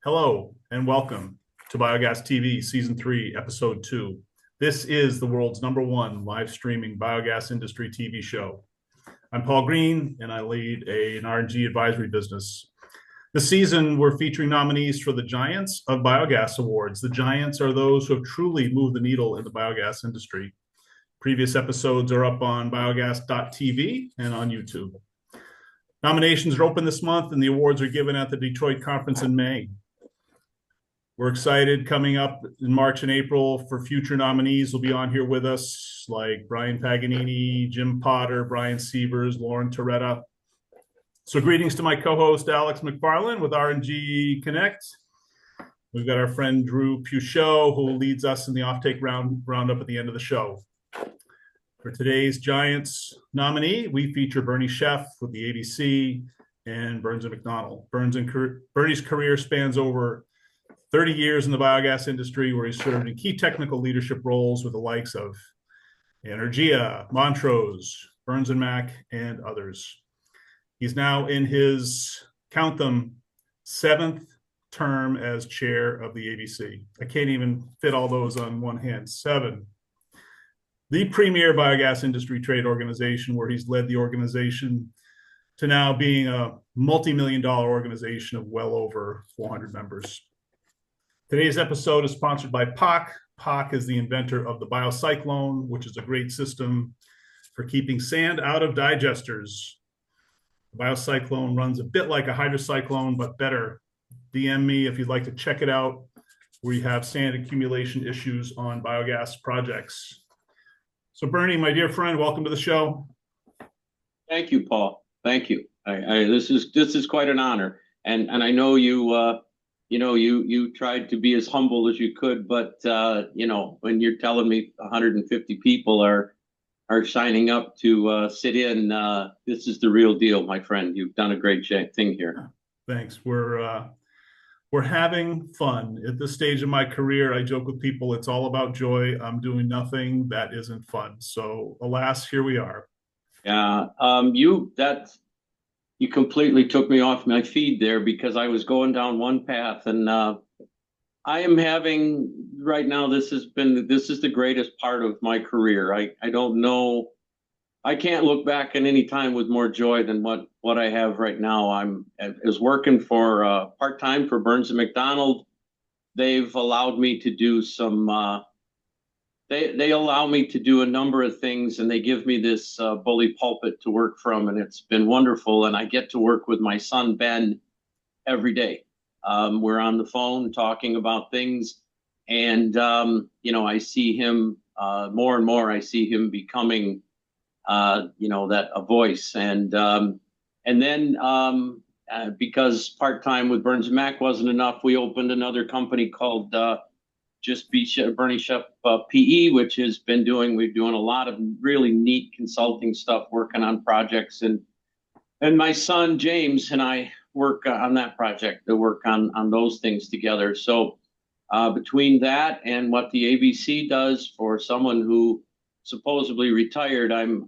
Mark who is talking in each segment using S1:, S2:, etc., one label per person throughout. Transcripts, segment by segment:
S1: Hello and welcome to Biogas TV Season 3, Episode 2. This is the world's #1 live streaming biogas industry TV show. I'm Paul Green and I lead an R&G advisory business. This season, we're featuring nominees for the Giants of Biogas Awards. The Giants are those who have truly moved the needle in the biogas industry. Previous episodes are up on biogas.tv and on YouTube. Nominations are open this month and the awards are given at the Detroit conference in May. We're excited coming up in March and April for future nominees will be on here with us, like Brian Paganini, Jim Potter, Brian Sievers, Lauren Toretta. So greetings to my co-host, Alex McFarland with R&G Connect. We've got our friend Drew Puchot, who leads us in the offtake roundup at the end of the show. For today's Giants nominee, we feature Bernie Sheff with the ABC and Burns and McDonnell. Bernie's career spans over 30 years in the biogas industry, where he served in key technical leadership roles with the likes of Energia, Montrose, Burns and Mac, and others. He's now in his, count them, 7th term as chair of the ABC. I can't even fit all those on one hand. 7. The premier biogas industry trade organization, where he's led the organization to now being a multi-million-dollar organization of well over 400 members. Today's episode is sponsored by POC. POC is the inventor of the biocyclone, which is a great system for keeping sand out of digesters. The biocyclone runs a bit like a hydrocyclone, but better. DM me if you'd like to check it out, where you have sand accumulation issues on biogas projects. So Bernie, my dear friend, welcome to the show.
S2: Thank you, Paul. Thank you. This is quite an honor, and I know you. You tried to be as humble as you could, but when you're telling me 150 people are signing up to sit in, this is the real deal, my friend. You've done a great thing here.
S1: Thanks. We're having fun at this stage of my career. I joke with people, it's all about joy. I'm doing nothing that isn't fun. So alas, here we are.
S2: Yeah. You completely took me off my feed there, because I was going down one path, and I am having right now. This is the greatest part of my career. I don't know. I can't look back at any time with more joy than what I have right now. I'm working for part-time for Burns and McDonnell. They've allowed me to do some. They allow me to do a number of things, and they give me this bully pulpit to work from, and it's been wonderful. And I get to work with my son, Ben, every day. We're on the phone talking about things, and, I see him more and more. I see him becoming, that a voice. And then because part-time with Burns and Mac wasn't enough, we opened another company called Bernie Sheff PE, which we're doing a lot of really neat consulting stuff, working on projects, and my son James and I work on that project to work on those things together. So between that and what the ABC does for someone who supposedly retired, I've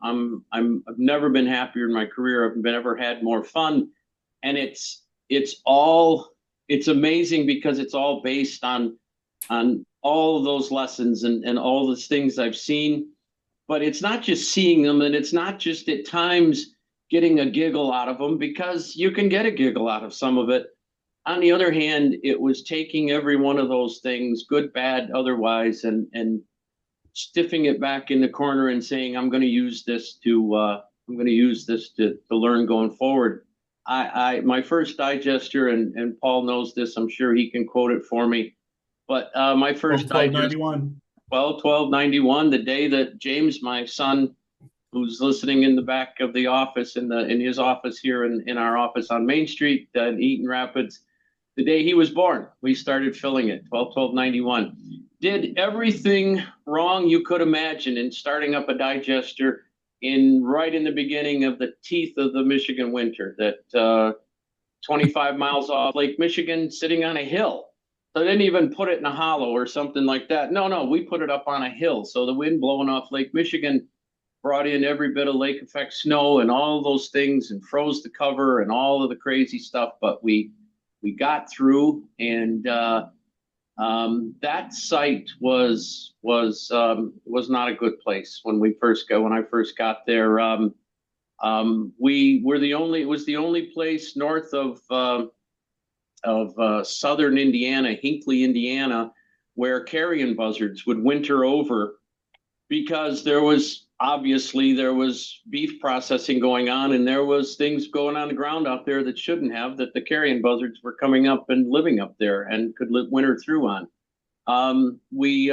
S2: never been happier in my career. I've never had more fun, and it's amazing because it's all based on all of those lessons and all those things I've seen. But it's not just seeing them, and it's not just at times getting a giggle out of them, because you can get a giggle out of some of it. On the other hand, it was taking every one of those things, good, bad, otherwise, and stiffing it back in the corner and saying, I'm going to use this to learn going forward. My first digester, and Paul knows this, I'm sure he can quote it for me. But my first 1291, the day that James, my son, who's listening in the back of the office, in his office here in our office on Main Street in Eaton Rapids, the day he was born, we started filling it. 12/12/91. Did everything wrong you could imagine in starting up a digester right in the beginning of the teeth of the Michigan winter, that 25 miles off Lake Michigan, sitting on a hill. So they didn't even put it in a hollow or something like that. No, we put it up on a hill. So the wind blowing off Lake Michigan brought in every bit of lake effect snow and all those things, and froze the cover and all of the crazy stuff. But we We got through, and that site was not a good place when I first got there. We were the only, it was the only place north of southern Indiana, Hinckley, Indiana, where carrion buzzards would winter over because there was beef processing going on, and there was things going on the ground out there that shouldn't have, that the carrion buzzards were coming up and living up there and could live winter through on. We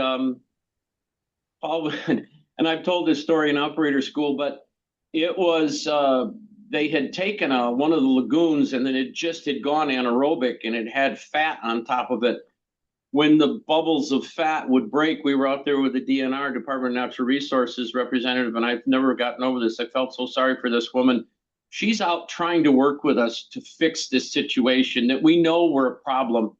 S2: Paul, and I've told this story in operator school, but it was they had taken one of the lagoons, and then it just had gone anaerobic, and it had fat on top of it. When the bubbles of fat would break, we were out there with the DNR, Department of Natural Resources representative, and I've never gotten over this. I felt so sorry for this woman. She's out trying to work with us to fix this situation that we know were a problem.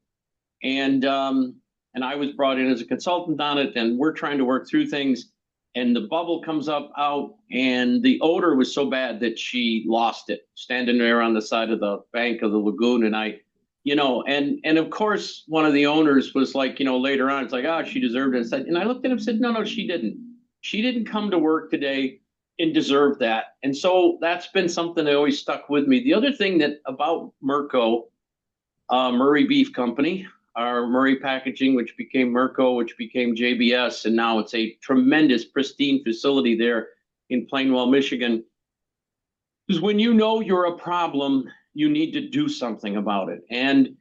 S2: And I was brought in as a consultant on it, and we're trying to work through things. And the bubble comes up out, and the odor was so bad that she lost it, standing there on the side of the bank of the lagoon. And and of course, one of the owners was like, later on, it's like, oh, she deserved it. And I looked at him and said, no, she didn't. She didn't come to work today and deserve that. And so that's been something that always stuck with me. The other thing that about Merco, Murray Beef Company, our Murray Packaging, which became Merco, which became JBS, and now it's a tremendous, pristine facility there in Plainwell, Michigan, is when you know you're a problem, you need to do something about it. And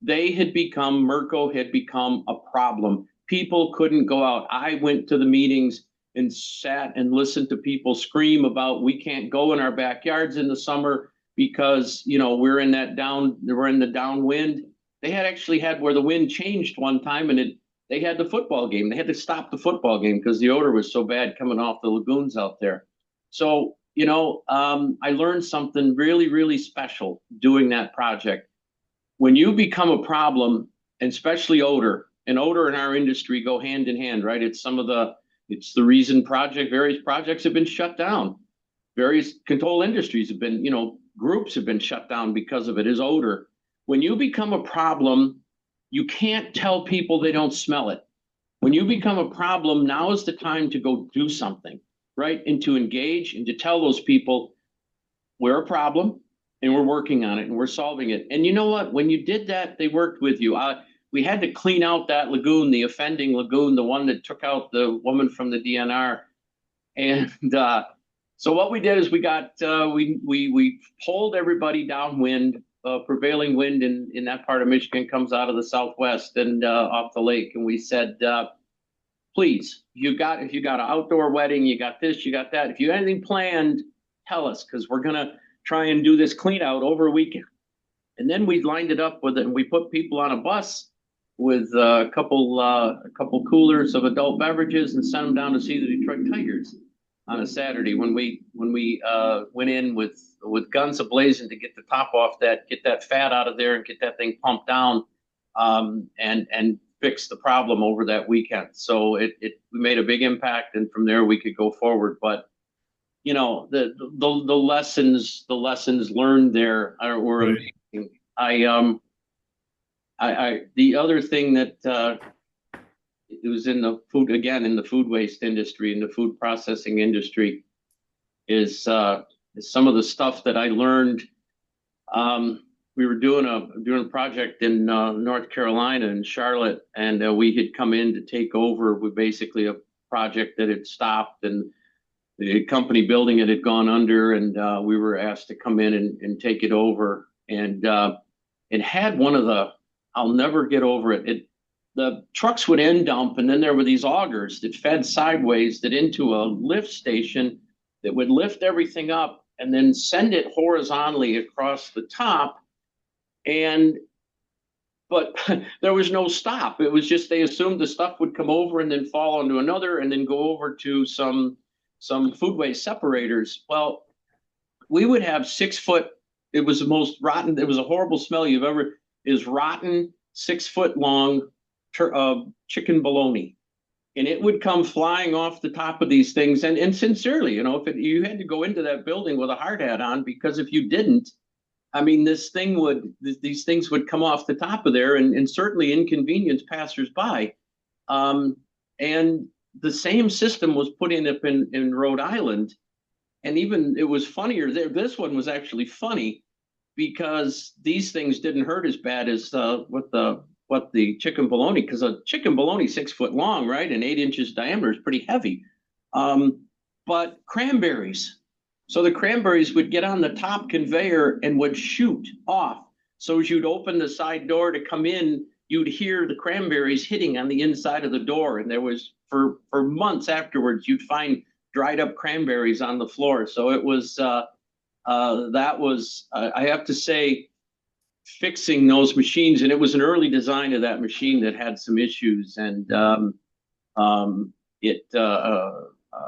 S2: Merco had become a problem. People couldn't go out. I went to the meetings and sat and listened to people scream about, we can't go in our backyards in the summer because, we're in the downwind. They had actually had where the wind changed one time, and they had the football game. They had to stop the football game because the odor was so bad coming off the lagoons out there. So, I learned something really, really special doing that project. When you become a problem, and especially odor, and odor in our industry go hand in hand, right? It's the reason various projects have been shut down. Various control industries have been, groups have been shut down because of it, is odor. When you become a problem, you can't tell people they don't smell it. When you become a problem, now is the time to go do something, right? And to engage and to tell those people we're a problem and we're working on it and we're solving it. And you know what? When you did that, they worked with you. We had to clean out that lagoon, the offending lagoon, the one that took out the woman from the DNR. And so what we did is we pulled everybody downwind. Prevailing wind in that part of Michigan comes out of the southwest and off the lake. And we said, please, if you got an outdoor wedding, you got this, you got that. If you have anything planned, tell us, because we're going to try and do this clean out over a weekend. And then we lined it up with it, and we put people on a bus with a couple coolers of adult beverages and sent them down to see the Detroit Tigers on a Saturday when we went in with guns ablazing to get the top off get that fat out of there and get that thing pumped down, and fix the problem over that weekend. So we made a big impact, and from there we could go forward. But the lessons learned there were amazing. The other thing that it was in the food waste industry, in the food processing industry, is some of the stuff that I learned. We were doing a project in North Carolina, in Charlotte, and we had come in to take over with basically a project that had stopped, and the company building it had gone under, and we were asked to come in and take it over. And it had one of the, I'll never get over it. The trucks would end dump, and then there were these augers that fed sideways into a lift station that would lift everything up and then send it horizontally across the top. But there was no stop. It was just, they assumed the stuff would come over and then fall onto another and then go over to some food waste separators. Well, we would have 6 foot, it was the most rotten, it was a horrible smell you've ever, is rotten 6 foot long chicken bologna. And it would come flying off the top of these things. And sincerely, if you had to go into that building with a hard hat on, because if you didn't, I mean, these things would come off the top of there and certainly inconvenience passersby. Um, and the same system was put in up in Rhode Island. And even it was funnier there. This one was actually funny because these things didn't hurt as bad as what the chicken bologna, because a chicken bologna 6 foot long, right, and 8 inches diameter is pretty heavy. But cranberries. So the cranberries would get on the top conveyor and would shoot off. So as you'd open the side door to come in, you'd hear the cranberries hitting on the inside of the door. And there was, for months afterwards, you'd find dried up cranberries on the floor. So it was, I have to say, fixing those machines, and it was an early design of that machine that had some issues, and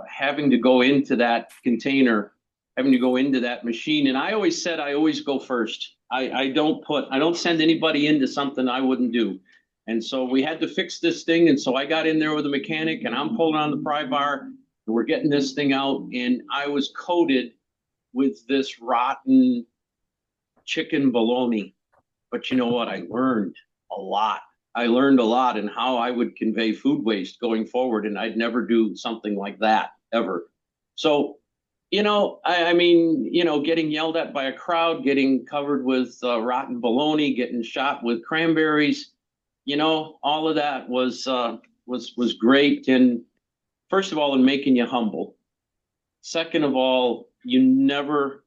S2: having to go into that container, having to go into that machine. And I always said I always go first. I don't send anybody into something I wouldn't do. And so we had to fix this thing. And so I got in there with a mechanic, and I'm pulling on the pry bar, and we're getting this thing out. And I was coated with this rotten chicken bologna. But you know what? I learned a lot. I learned a lot in how I would convey food waste going forward. And I'd never do something like that ever. So, I mean, getting yelled at by a crowd, getting covered with rotten bologna, getting shot with cranberries, all of that was great. And first of all, in making you humble. Second of all, you never,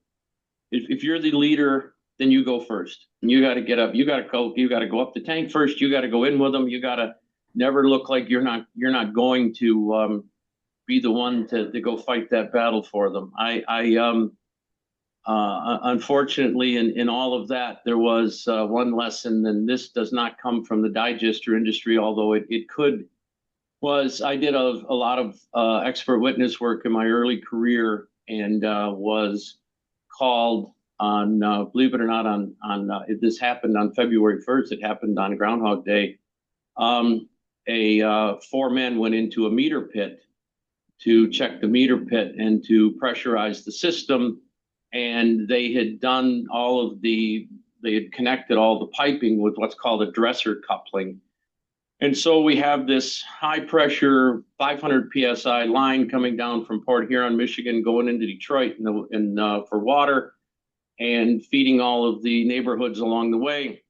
S2: if you're the leader, then you go first. And you got to get up. You got to go up the tank first. You got to go in with them. You got to never look like you're not going to be the one to go fight that battle for them. Unfortunately, in all of that, there was one lesson, and this does not come from the digester industry, although it could. I did a lot of expert witness work in my early career, and was called on, believe it or not, this happened on February 1st. It happened on Groundhog Day. 4 men went into a meter pit to check the meter pit and to pressurize the system. And they had connected all the piping with what's called a dresser coupling. And so we have this high pressure 500 PSI line coming down from Port Huron, Michigan, going into Detroit for water and feeding all of the neighborhoods along the way.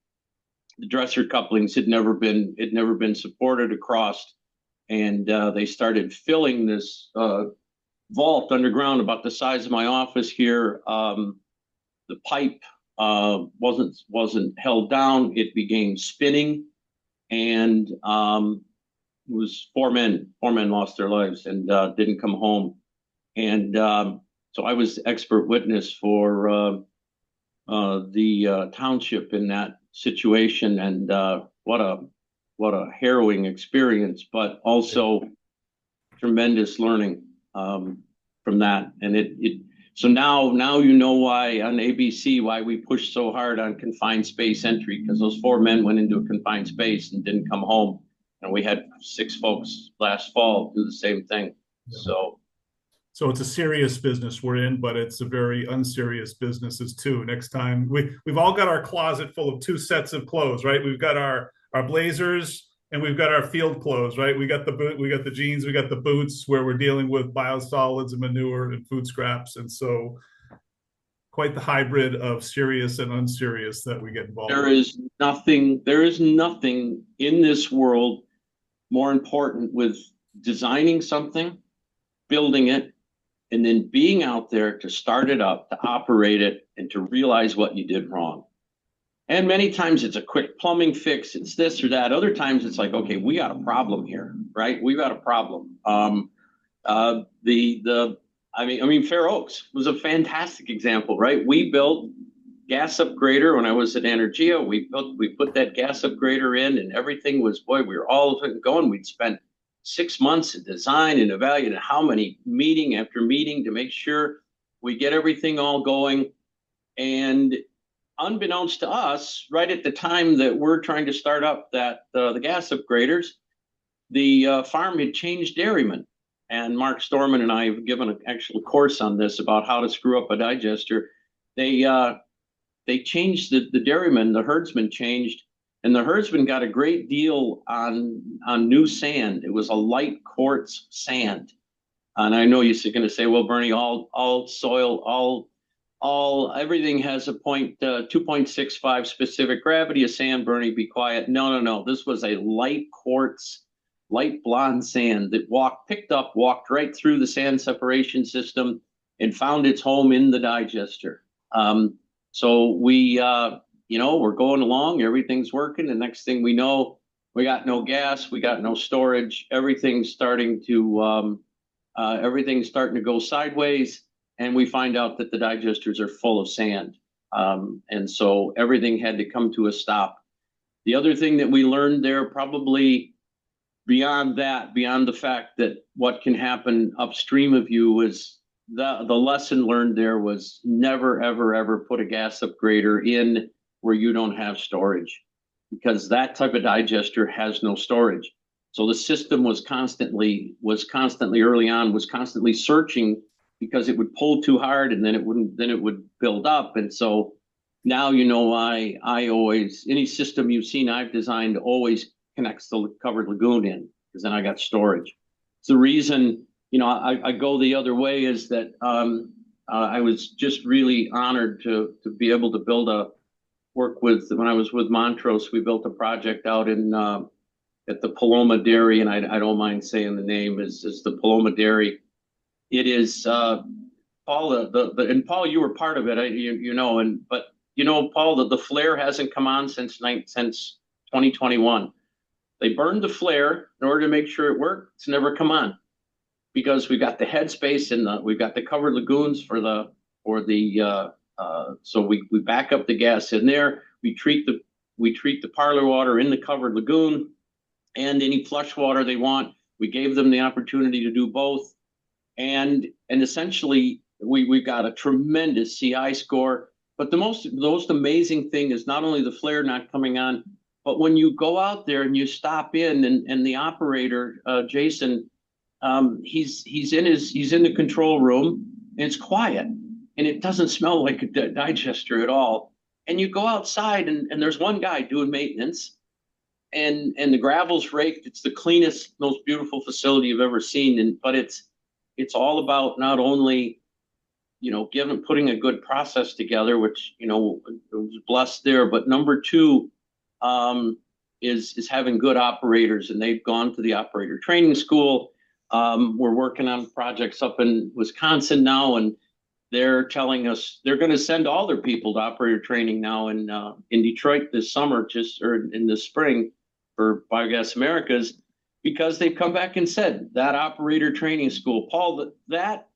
S2: The dresser couplings had never been supported across, and they started filling this vault underground about the size of my office here. The pipe wasn't held down. It began spinning, and it was 4 men. 4 men lost their lives and didn't come home. And so I was expert witness for the township in that situation, and what a harrowing experience, but also tremendous learning from that. And so now you know why on ABC why we push so hard on confined space entry, because those 4 men went into a confined space and didn't come home, and we had 6 folks last fall do the same thing. Yeah.
S1: So it's a serious business we're in, but it's a very unserious business as too. Next time we've all got our closet full of 2 sets of clothes, right? We've got our blazers and we've got our field clothes, right? We got the jeans, we got the boots where we're dealing with biosolids and manure and food scraps. And so quite the hybrid of serious and unserious that we get involved with.
S2: There is nothing in this world more important with designing something, building it, and then being out there to start it up, to operate it, and to realize what you did wrong. And many times it's a quick plumbing fix, it's this or that. Other times it's like, okay, we got a problem here, right? We got a problem. Fair Oaks was a fantastic example, right? We built gas upgrader when I was at Energia. We put that gas upgrader in, and everything was, we were all going. We'd spent 6 months in design and evaluating how many meeting after meeting to make sure we get everything all going. And unbeknownst to us, right at the time that we're trying to start up the gas upgraders, the farm had changed dairymen. And Mark Storman and I have given an actual course on this about how to screw up a digester. They they changed the dairyman, the herdsman changed, and the herdsman got a great deal on new sand. It was a light quartz sand. And I know you're going to say, well, Bernie, all soil, all everything has a 2.65 specific gravity of sand. Bernie, be quiet. No. This was a light quartz, light blonde sand that walked right through the sand separation system and found its home in the digester. So we're going along, everything's working. The next thing we know, we got no gas, we got no storage, everything's starting to go sideways, and we find out that the digesters are full of sand. And so everything had to come to a stop. The other thing that we learned there, probably beyond the fact that what can happen upstream of you, was the lesson learned there was never, ever put a gas upgrader in where you don't have storage, because that type of digester has no storage. So the system was constantly early on searching, because it would pull too hard and then it would build up. And so now, I always, any system you've seen I've designed always connects the covered lagoon in, because then I got storage. It's the reason, I go the other way, is that I was just really honored to be able to when I was with Montrose, we built a project out in at the Paloma Dairy, and I don't mind saying the name, is the Paloma Dairy. It is Paul, and Paul, you were part of it, Paul, the flare hasn't come on since 2021. They burned the flare in order to make sure it worked. It's never come on, because we've got the headspace we've got the covered lagoons so we back up the gas in there. We treat the parlor water in the covered lagoon, and any flush water they want. We gave them the opportunity to do both, and essentially we've got a tremendous CI score. But the most amazing thing is not only the flare not coming on, but when you go out there and you stop in, and the operator, Jason, he's in the control room, and it's quiet, and it doesn't smell like a digester at all. And you go outside, and there's one guy doing maintenance, and the gravel's raked. It's the cleanest, most beautiful facility you've ever seen. But it's all about not only, putting a good process together, which, was blessed there, but number two, is having good operators, and they've gone to the operator training school. We're working on projects up in Wisconsin now, and they're telling us they're going to send all their people to operator training now in Detroit this summer, or in the spring, for Biogas Americas, because they've come back and said that operator training school, Paul, that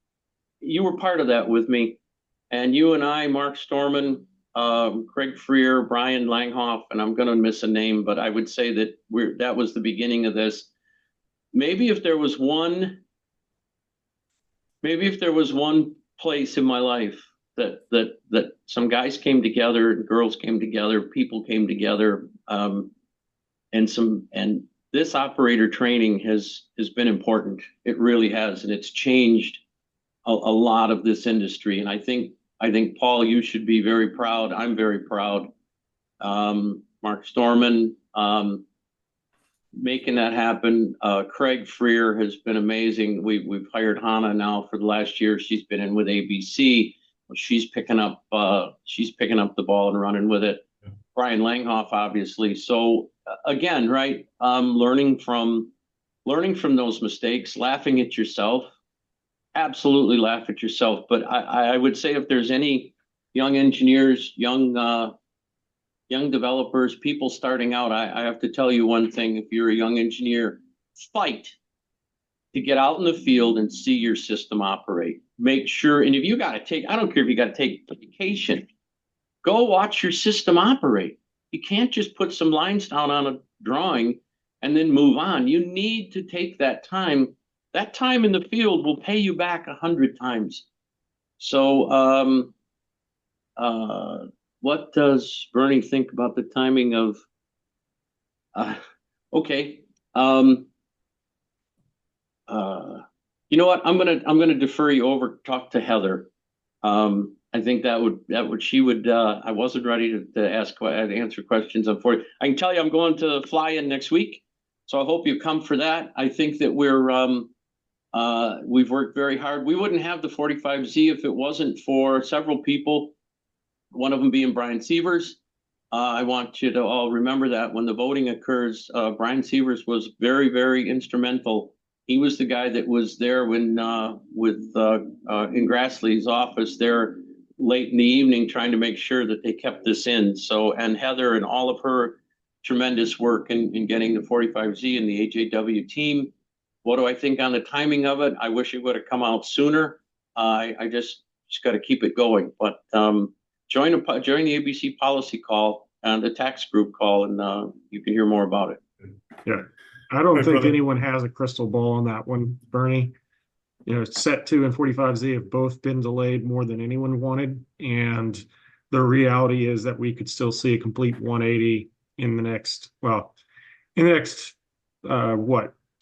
S2: you were part of that with me, and you and I, Mark Storman, Craig Freer, Brian Langhoff, and I'm going to miss a name, but I would say that that was the beginning of this. Maybe if there was one place in my life that some guys came together, and girls came together, people came together, and this operator training has been important. It really has, and it's changed a lot of this industry. And I think Paul, you should be very proud. I'm very proud. Mark Storman, making that happen. Craig Freer has been amazing. We've hired Hannah now for the last year. She's been in with ABC. She's picking up the ball and running with it. Yeah. Brian Langhoff, obviously. So again, right, learning from those mistakes, laughing at yourself. Absolutely laugh at yourself. But I would say, if there's any young engineers, young developers, people starting out, I have to tell you one thing. If you're a young engineer, fight to get out in the field and see your system operate. Make sure, and if you got to I don't care if you got to take vacation, go watch your system operate. You can't just put some lines down on a drawing and then move on. You need to take that time. That time in the field will pay you back 100 times. So, what does Bernie think about the timing of? Okay. You know what? I'm gonna defer you over. Talk to Heather. I think she would. I wasn't ready to answer questions. Unfortunately, I can tell you I'm going to fly in next week, so I hope you come for that. I think that we've worked very hard. We wouldn't have the 45Z if it wasn't for several people. One of them being Brian Sievers. I want you to all remember that when the voting occurs, Brian Sievers was very, very instrumental. He was the guy that was there when in Grassley's office there late in the evening trying to make sure that they kept this in. So, and Heather and all of her tremendous work in getting the 45Z and the AJW team. What do I think on the timing of it? I wish it would have come out sooner. I just got to keep it going. But join the ABC policy call and the tax group call, and you can hear more about it.
S3: Yeah, I don't
S1: Right,
S3: think
S1: brother.
S3: anyone has a crystal ball on that one, Bernie. You know, Set 2 and 45Z have both been delayed more than anyone wanted, and the reality is that we could still see a complete 180 in the next, what,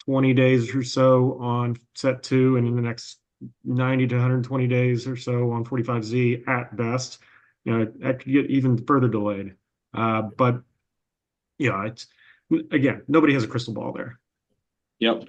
S3: 20 days or so on Set 2, and in the next 90 to 120 days or so on 45Z at best. You know, that could get even further delayed. But yeah, it's again, nobody has a crystal ball there.
S2: Yep.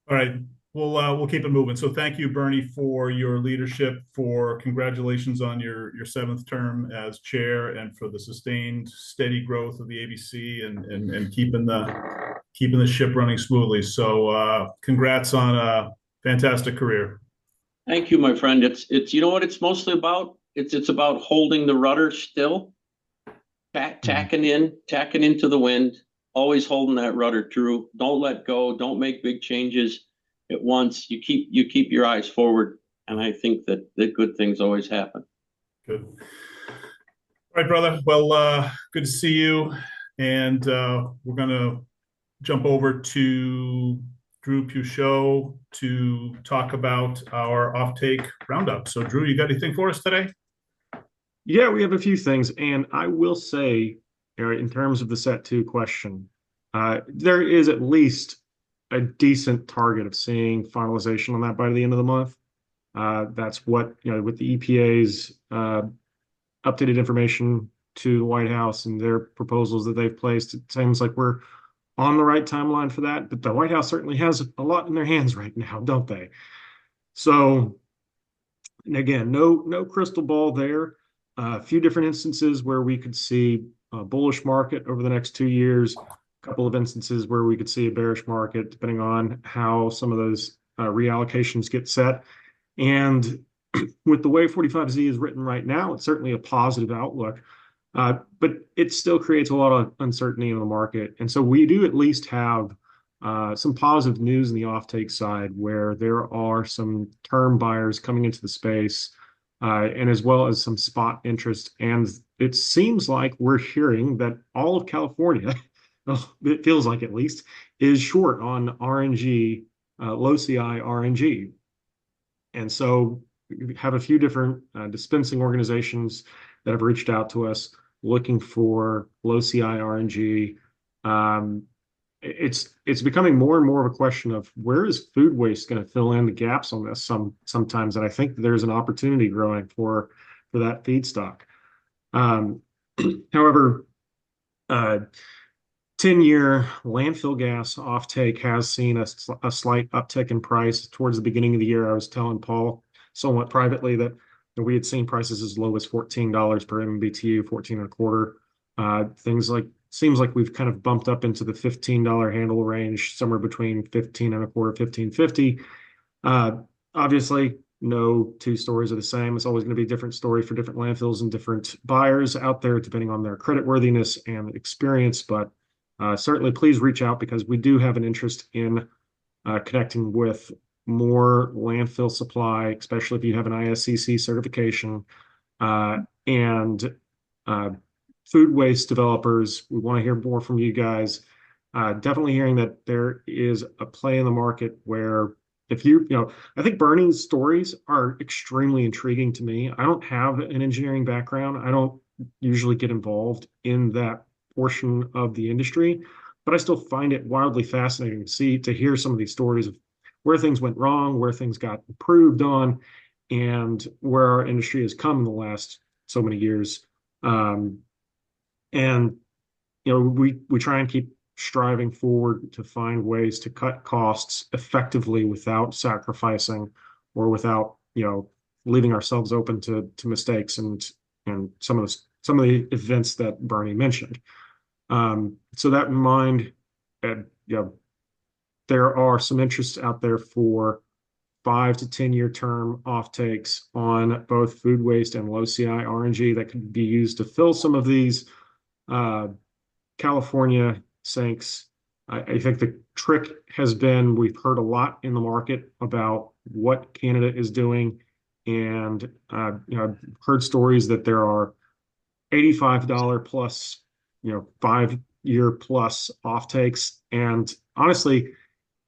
S1: All right. We'll keep it moving. So thank you, Bernie, for your leadership, for congratulations on your seventh term as chair, and for the sustained, steady growth of the ABC and keeping the ship running smoothly. So congrats on a fantastic career.
S2: Thank you, my friend. It's you know what it's mostly about? It's about holding the rudder still, tacking into the wind, always holding that rudder true. Don't let go. Don't make big changes at once. You keep your eyes forward, and I think that good things always happen.
S1: Good. All right, brother. Well, good to see you. And we're going to jump over to Drew Puchot to talk about our offtake roundup. So, Drew, you got anything for us today?
S3: Yeah, we have a few things, and I will say, in terms of the Set 2 question, there is at least a decent target of seeing finalization on that by the end of the month. That's what, with the EPA's updated information to the White House and their proposals that they've placed, it seems like we're on the right timeline for that. But the White House certainly has a lot in their hands right now, don't they? So, and again, no crystal ball there. A few different instances where we could see a bullish market over the next 2 years, a couple of instances where we could see a bearish market, depending on how some of those reallocations get set. And with the way 45Z is written right now, it's certainly a positive outlook, but it still creates a lot of uncertainty in the market. And so we do at least have some positive news in the offtake side, where there are some term buyers coming into the space, and as well as some spot interest. And it seems like we're hearing that all of California, well, it feels like at least, is short on RNG, low CI RNG. And so we have a few different dispensing organizations that have reached out to us looking for low CI RNG. It's becoming more and more of a question of where is food waste going to fill in the gaps on this sometimes, and I think there's an opportunity growing for that feedstock. However, 10-year landfill gas offtake has seen a slight uptick in price towards the beginning of the year. I was telling Paul somewhat privately that we had seen prices as low as $14 per MMBTU, 14 and a quarter. Seems like we've kind of bumped up into the $15 handle range, somewhere between 15 and a quarter, 15.50. Obviously, no two stories are the same. It's always going to be a different story for different landfills and different buyers out there, depending on their creditworthiness and experience. But certainly, please reach out, because we do have an interest in connecting with more landfill supply, especially if you have an ISCC certification, and food waste developers. We want to hear more from you guys. Definitely hearing that there is a play in the market where I think Bernie's stories are extremely intriguing to me. I don't have an engineering background. I don't usually get involved in that portion of the industry, but I still find it wildly fascinating to hear some of these stories of where things went wrong, where things got improved on, and where our industry has come in the last so many years. And we try and keep striving forward to find ways to cut costs effectively without sacrificing or without leaving ourselves open to mistakes and some of the events that Bernie mentioned. So that in mind, there are some interests out there for 5 to 10 year term offtakes on both food waste and low CI RNG that could be used to fill some of these California sinks. I think the trick has been we've heard a lot in the market about what Canada is doing, and I've heard stories that there are $85 plus, 5 year plus offtakes. And honestly,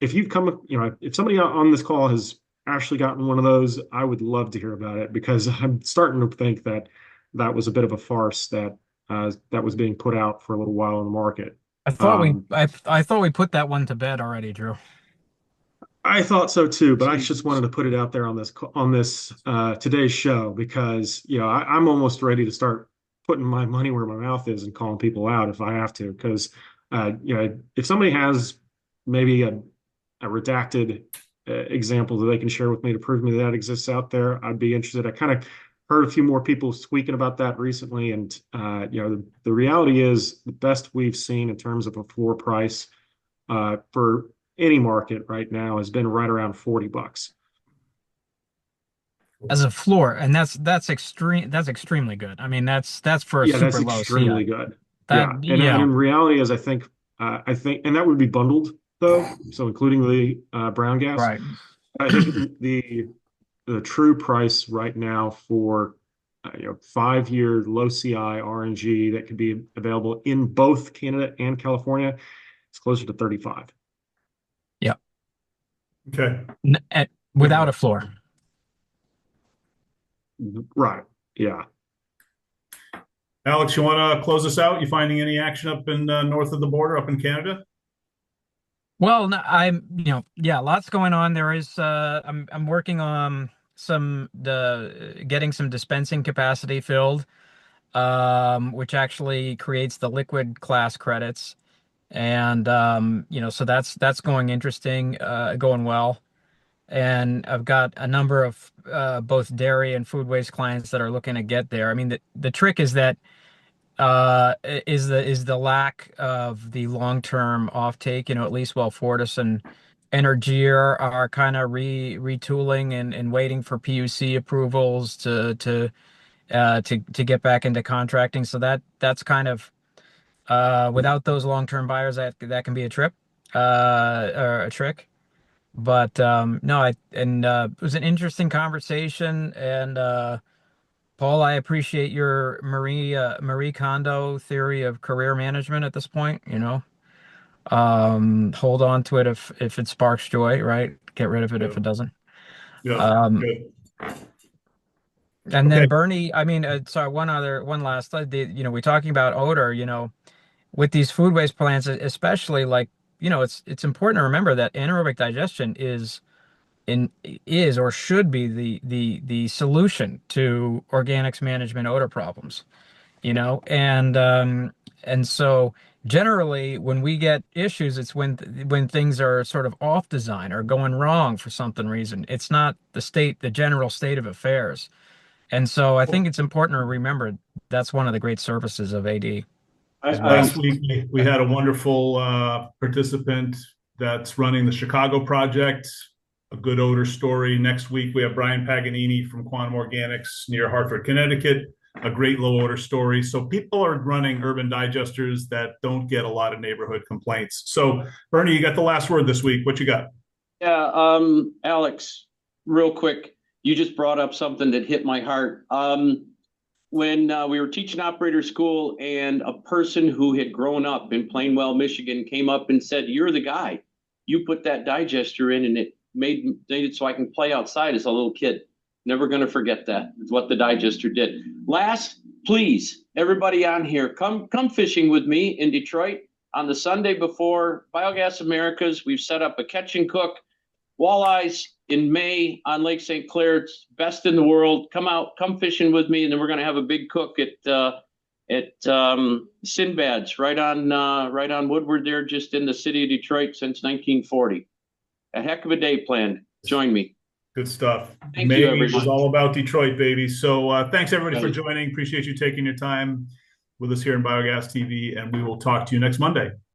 S3: if you've come, if somebody on this call has actually gotten one of those, I would love to hear about it, because I'm starting to think that that was a bit of a farce that was being put out for a little while in the market.
S4: I thought we put that one to bed already, Drew.
S3: I thought so too, but I just wanted to put it out there on this today's show, because I'm almost ready to start putting my money where my mouth is and calling people out if I have to, because if somebody has maybe a redacted example that they can share with me to prove me that exists out there, I'd be interested. I kind of heard a few more people squeaking about that recently, and the reality is the best we've seen in terms of a floor price for any market right now has been right around $40
S4: as a floor, and that's extremely good. I mean, that's for a super
S3: that's
S4: low
S3: extremely
S4: CI.
S3: good.
S4: That
S3: And in reality is I think, and that would be bundled though, so including the brown gas.
S4: right.
S3: I think the true price right now for 5 year low CI RNG that could be available in both Canada and California is closer to 35.
S4: Yeah.
S1: Okay.
S4: Without a floor.
S3: Right. Yeah.
S1: Alex, you want to close us out? You finding any action up in north of the border, up in Canada?
S4: Well, lots going on. There is, I'm working on getting some dispensing capacity filled, which actually creates the liquid class credits. And, so that's going going well. And I've got a number of both dairy and food waste clients that are looking to get there. I mean, the trick is that is the lack of the long-term offtake. At least while Fortis and Energeer are kind of retooling and waiting for PUC approvals to get back into contracting. So that's kind of without those long-term buyers, that can be a trip or a trick. But no, it was an interesting conversation, and Paul, I appreciate your Marie Kondo theory of career management at this point. Hold on to it if it sparks joy, right? Get rid of it if it doesn't.
S1: Yeah. Good.
S4: And
S1: Okay.
S4: then Bernie, I mean, sorry, one last, we're talking about odor, with these food waste plants, especially it's important to remember that anaerobic digestion is or should be the solution to organics management odor problems, and so generally when we get issues, it's when things are sort of off design or going wrong for some reason. It's not the general state of affairs. And so I think it's important to remember that's one of the great services of AD.
S1: Last week, we had a wonderful participant that's running the Chicago project, a good odor story. Next week, we have Brian Paganini from Quantum Organics near Hartford, Connecticut, a great low odor story. So people are running urban digesters that don't get a lot of neighborhood complaints. So Bernie, you got the last word this week. What you got?
S2: Yeah, Alex, real quick, you just brought up something that hit my heart. When we were teaching operator school, and a person who had grown up in Plainwell, Michigan, came up and said, "You're the guy. You put that digester in, and it made it so I can play outside as a little kid." Never going to forget that. It's what the digester did. Last, please, everybody on here, come fishing with me in Detroit on the Sunday before Biogas Americas. We've set up a catch and cook. walleyes in May on Lake St. Clair. It's best in the world. Come out, come fishing with me, and then we're going to have a big cook at Sinbad's right on Woodward there, just in the city of Detroit since 1940. A heck of a day planned. Join me.
S1: Good stuff.
S2: Thank
S1: May
S2: you, everyone.
S1: is all about Detroit, baby. So thanks everybody for joining. Appreciate you taking your time with us here in Biogas TV, and we will talk to you next Monday.